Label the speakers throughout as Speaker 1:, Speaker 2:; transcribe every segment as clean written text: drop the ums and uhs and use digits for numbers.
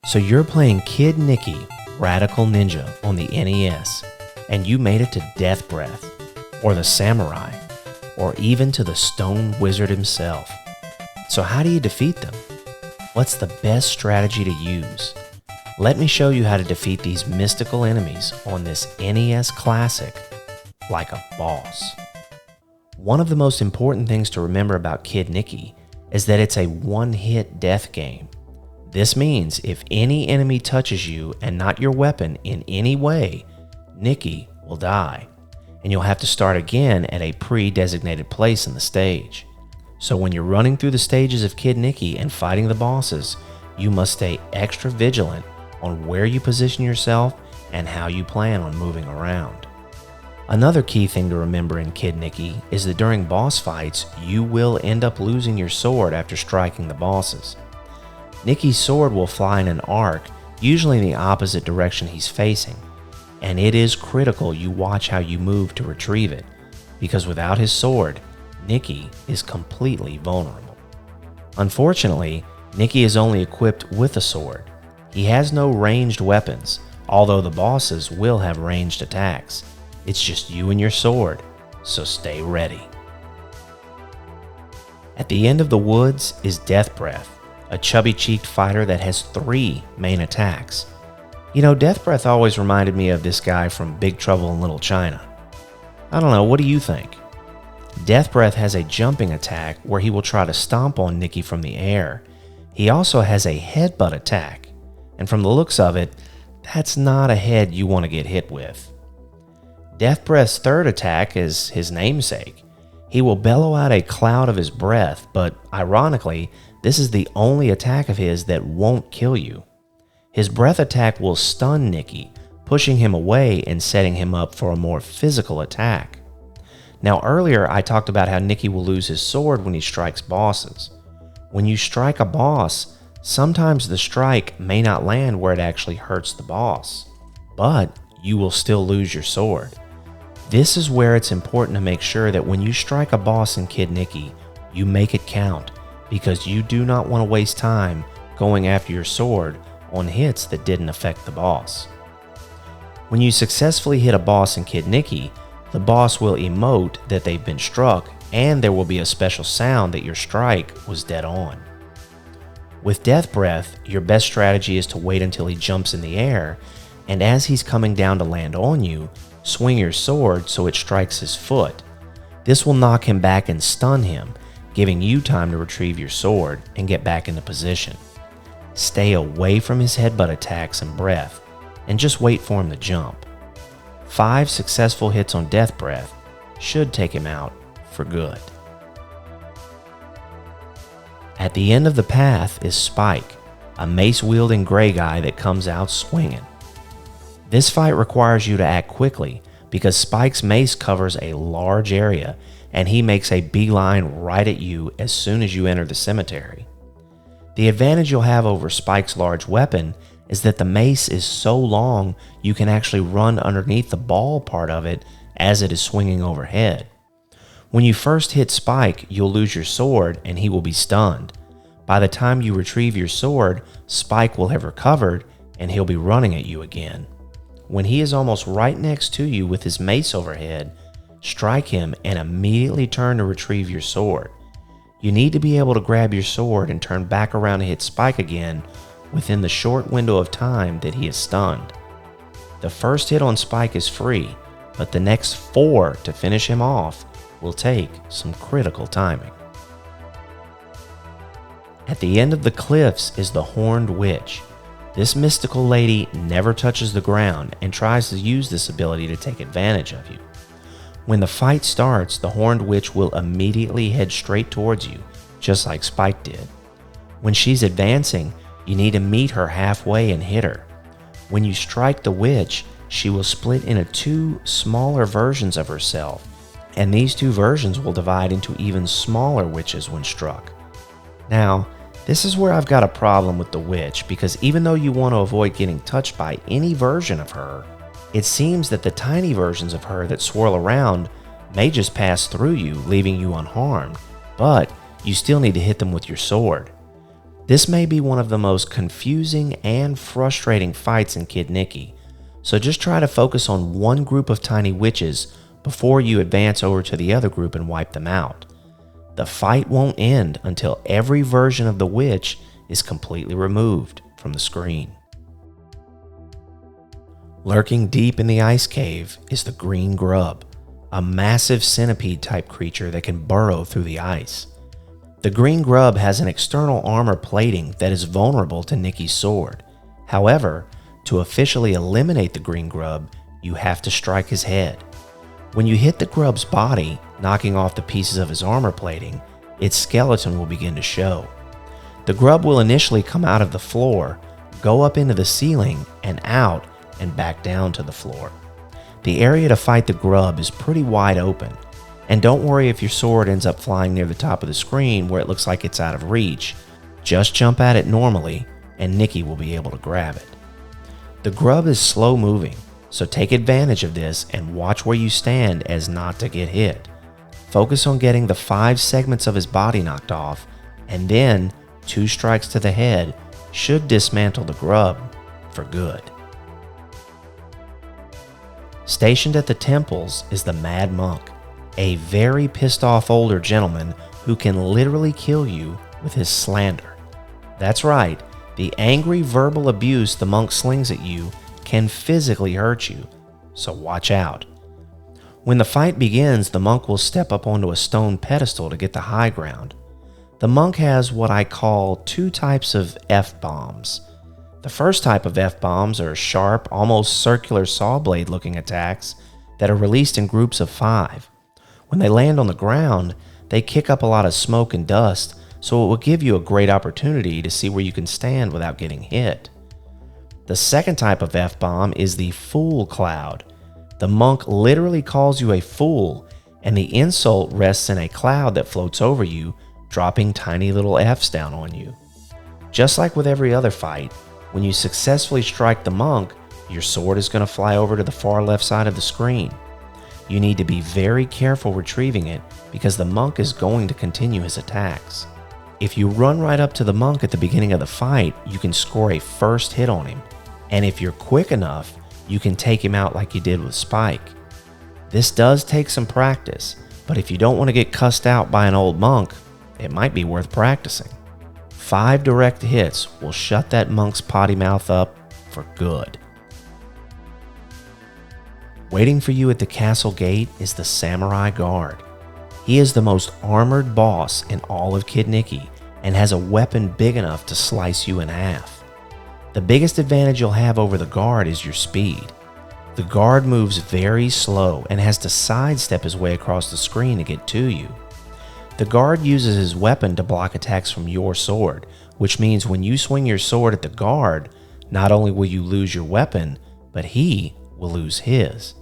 Speaker 1: So you're playing Kid Niki, Radical Ninja on the NES, and you made it to Death Breath, or the Samurai, or even to the Stone Wizard himself. So how do you defeat them? What's the best strategy to use? Let me show you how to defeat these mystical enemies on this NES classic like a boss. One of the most important things to remember about Kid Niki is that it's a one-hit death game. This means if any enemy touches you and not your weapon in any way, Niki will die, and you'll have to start again at a pre-designated place in the stage. So when you're running through the stages of Kid Niki and fighting the bosses, you must stay extra vigilant on where you position yourself and how you plan on moving around. Another key thing to remember in Kid Niki is that during boss fights, you will end up losing your sword after striking the bosses. Niki's sword will fly in an arc, usually in the opposite direction he's facing, and it is critical you watch how you move to retrieve it, because without his sword, Niki is completely vulnerable. Unfortunately, Niki is only equipped with a sword. He has no ranged weapons, although the bosses will have ranged attacks. It's just you and your sword, so stay ready. At the end of the woods is Death Breath, a chubby-cheeked fighter that has 3 main attacks. You know, Death Breath always reminded me of this guy from Big Trouble in Little China. I don't know, what do you think? Death Breath has a jumping attack where he will try to stomp on Niki from the air. He also has a headbutt attack, and from the looks of it, that's not a head you want to get hit with. Death Breath's third attack is his namesake. He will bellow out a cloud of his breath, but ironically, this is the only attack of his that won't kill you. His breath attack will stun Niki, pushing him away and setting him up for a more physical attack. Now earlier I talked about how Niki will lose his sword when he strikes bosses. When you strike a boss, sometimes the strike may not land where it actually hurts the boss, but you will still lose your sword. This is where it's important to make sure that when you strike a boss in Kid Niki, you make it count, because you do not want to waste time going after your sword on hits that didn't affect the boss. When you successfully hit a boss in Kid Niki, the boss will emote that they've been struck, and there will be a special sound that your strike was dead on. With Death Breath, your best strategy is to wait until he jumps in the air, and as he's coming down to land on you, swing your sword so it strikes his foot. This will knock him back and stun him, giving you time to retrieve your sword and get back into position. Stay away from his headbutt attacks and breath, and just wait for him to jump. 5 successful hits on Death Breath should take him out for good. At the end of the path is Spike, a mace-wielding gray guy that comes out swinging. This fight requires you to act quickly because Spike's mace covers a large area and he makes a beeline right at you as soon as you enter the cemetery. The advantage you'll have over Spike's large weapon is that the mace is so long you can actually run underneath the ball part of it as it is swinging overhead. When you first hit Spike, you'll lose your sword and he will be stunned. By the time you retrieve your sword, Spike will have recovered and he'll be running at you again. When he is almost right next to you with his mace overhead, strike him and immediately turn to retrieve your sword. You need to be able to grab your sword and turn back around to hit Spike again within the short window of time that he is stunned. The first hit on Spike is free, but the next 4 to finish him off will take some critical timing. At the end of the cliffs is the Horned Witch. This mystical lady never touches the ground and tries to use this ability to take advantage of you. When the fight starts, the Horned Witch will immediately head straight towards you, just like Spike did. When she's advancing, you need to meet her halfway and hit her. When you strike the witch, she will split into 2 smaller versions of herself, and these 2 versions will divide into even smaller witches when struck. Now, this is where I've got a problem with the witch, because even though you want to avoid getting touched by any version of her, it seems that the tiny versions of her that swirl around may just pass through you, leaving you unharmed, but you still need to hit them with your sword. This may be one of the most confusing and frustrating fights in Kid Niki, so just try to focus on one group of tiny witches before you advance over to the other group and wipe them out. The fight won't end until every version of the witch is completely removed from the screen. Lurking deep in the ice cave is the green grub, a massive centipede-type creature that can burrow through the ice. The green grub has an external armor plating that is vulnerable to Niki's sword. However, to officially eliminate the green grub, you have to strike his head. When you hit the grub's body, knocking off the pieces of his armor plating, its skeleton will begin to show. The grub will initially come out of the floor, go up into the ceiling and out and back down to the floor. The area to fight the grub is pretty wide open, and don't worry if your sword ends up flying near the top of the screen where it looks like it's out of reach. Just jump at it normally and Niki will be able to grab it. The grub is slow moving, so take advantage of this and watch where you stand as not to get hit. Focus on getting the 5 segments of his body knocked off, and then 2 strikes to the head should dismantle the grub for good. Stationed at the temples is the Mad Monk, a very pissed off older gentleman who can literally kill you with his slander. That's right, the angry verbal abuse the monk slings at you can physically hurt you, so watch out. When the fight begins, the monk will step up onto a stone pedestal to get the high ground. The monk has what I call 2 types of F-bombs. The first type of F-bombs are sharp, almost circular saw blade looking attacks that are released in groups of 5. When they land on the ground, they kick up a lot of smoke and dust, so it will give you a great opportunity to see where you can stand without getting hit. The second type of F-bomb is the Fool Cloud. The monk literally calls you a fool, and the insult rests in a cloud that floats over you, dropping tiny little Fs down on you. Just like with every other fight, when you successfully strike the monk, your sword is going to fly over to the far left side of the screen. You need to be very careful retrieving it because the monk is going to continue his attacks. If you run right up to the monk at the beginning of the fight, you can score a first hit on him, and if you're quick enough, you can take him out like you did with Spike. This does take some practice, but if you don't want to get cussed out by an old monk, it might be worth practicing. 5 direct hits will shut that monk's potty mouth up for good. Waiting for you at the castle gate is the Samurai Guard. He is the most armored boss in all of Kid Niki and has a weapon big enough to slice you in half. The biggest advantage you'll have over the guard is your speed. The guard moves very slow and has to sidestep his way across the screen to get to you. The guard uses his weapon to block attacks from your sword, which means when you swing your sword at the guard, not only will you lose your weapon, but he will lose his.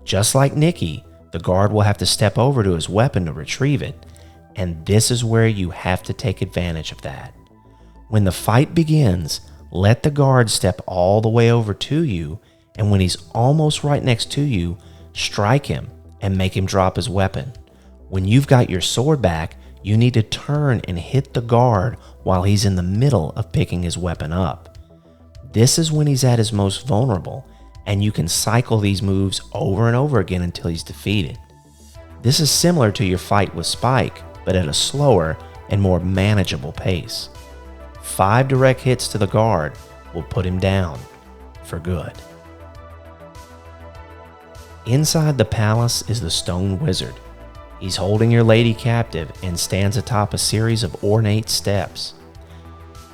Speaker 1: Just like Niki, the guard will have to step over to his weapon to retrieve it, and this is where you have to take advantage of that. When the fight begins, let the guard step all the way over to you, and when he's almost right next to you, strike him and make him drop his weapon. When you've got your sword back, you need to turn and hit the guard while he's in the middle of picking his weapon up. This is when he's at his most vulnerable, and you can cycle these moves over and over again until he's defeated. This is similar to your fight with Spike, but at a slower and more manageable pace. 5 direct hits to the guard will put him down for good. Inside the palace is the Stone Wizard. He's holding your lady captive and stands atop a series of ornate steps.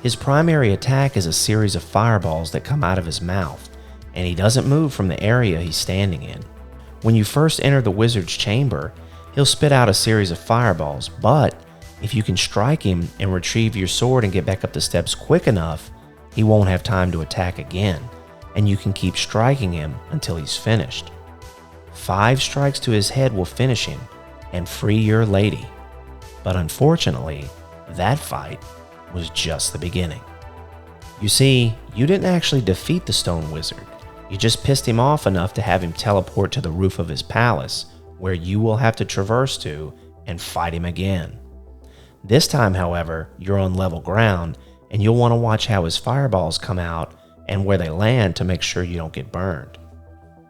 Speaker 1: His primary attack is a series of fireballs that come out of his mouth, and he doesn't move from the area he's standing in. When you first enter the wizard's chamber, he'll spit out a series of fireballs, but if you can strike him and retrieve your sword and get back up the steps quick enough, he won't have time to attack again, and you can keep striking him until he's finished. 5 strikes to his head will finish him and free your lady. But unfortunately, that fight was just the beginning. You see, you didn't actually defeat the Stone Wizard. You just pissed him off enough to have him teleport to the roof of his palace, where you will have to traverse to and fight him again. This time, however, you're on level ground, and you'll want to watch how his fireballs come out and where they land to make sure you don't get burned.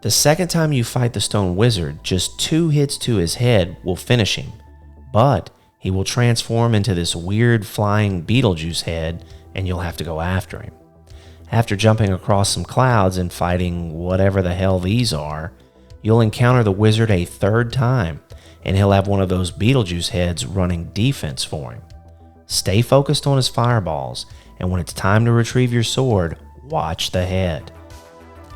Speaker 1: The second time you fight the stone wizard, just 2 hits to his head will finish him, but he will transform into this weird flying Beetlejuice head and you'll have to go after him. After jumping across some clouds and fighting whatever the hell these are, you'll encounter the wizard a 3rd time and he'll have one of those Beetlejuice heads running defense for him. Stay focused on his fireballs, and when it's time to retrieve your sword, watch the head.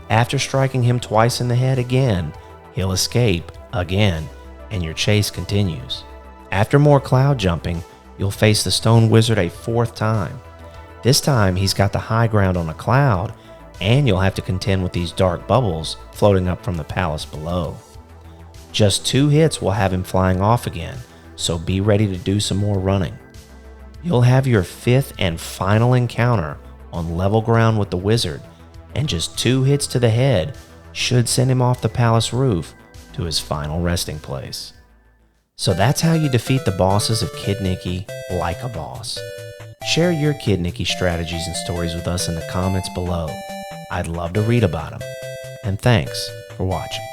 Speaker 1: After striking him twice in the head again, he'll escape again, and your chase continues. After more cloud jumping, you'll face the stone wizard a 4th time. This time, he's got the high ground on a cloud, and you'll have to contend with these dark bubbles floating up from the palace below. Just 2 hits will have him flying off again, so be ready to do some more running. You'll have your 5th and final encounter on level ground with the wizard, and just 2 hits to the head should send him off the palace roof to his final resting place. So that's how you defeat the bosses of Kid Niki like a boss. Share your Kid Niki strategies and stories with us in the comments below. I'd love to read about them. And thanks for watching.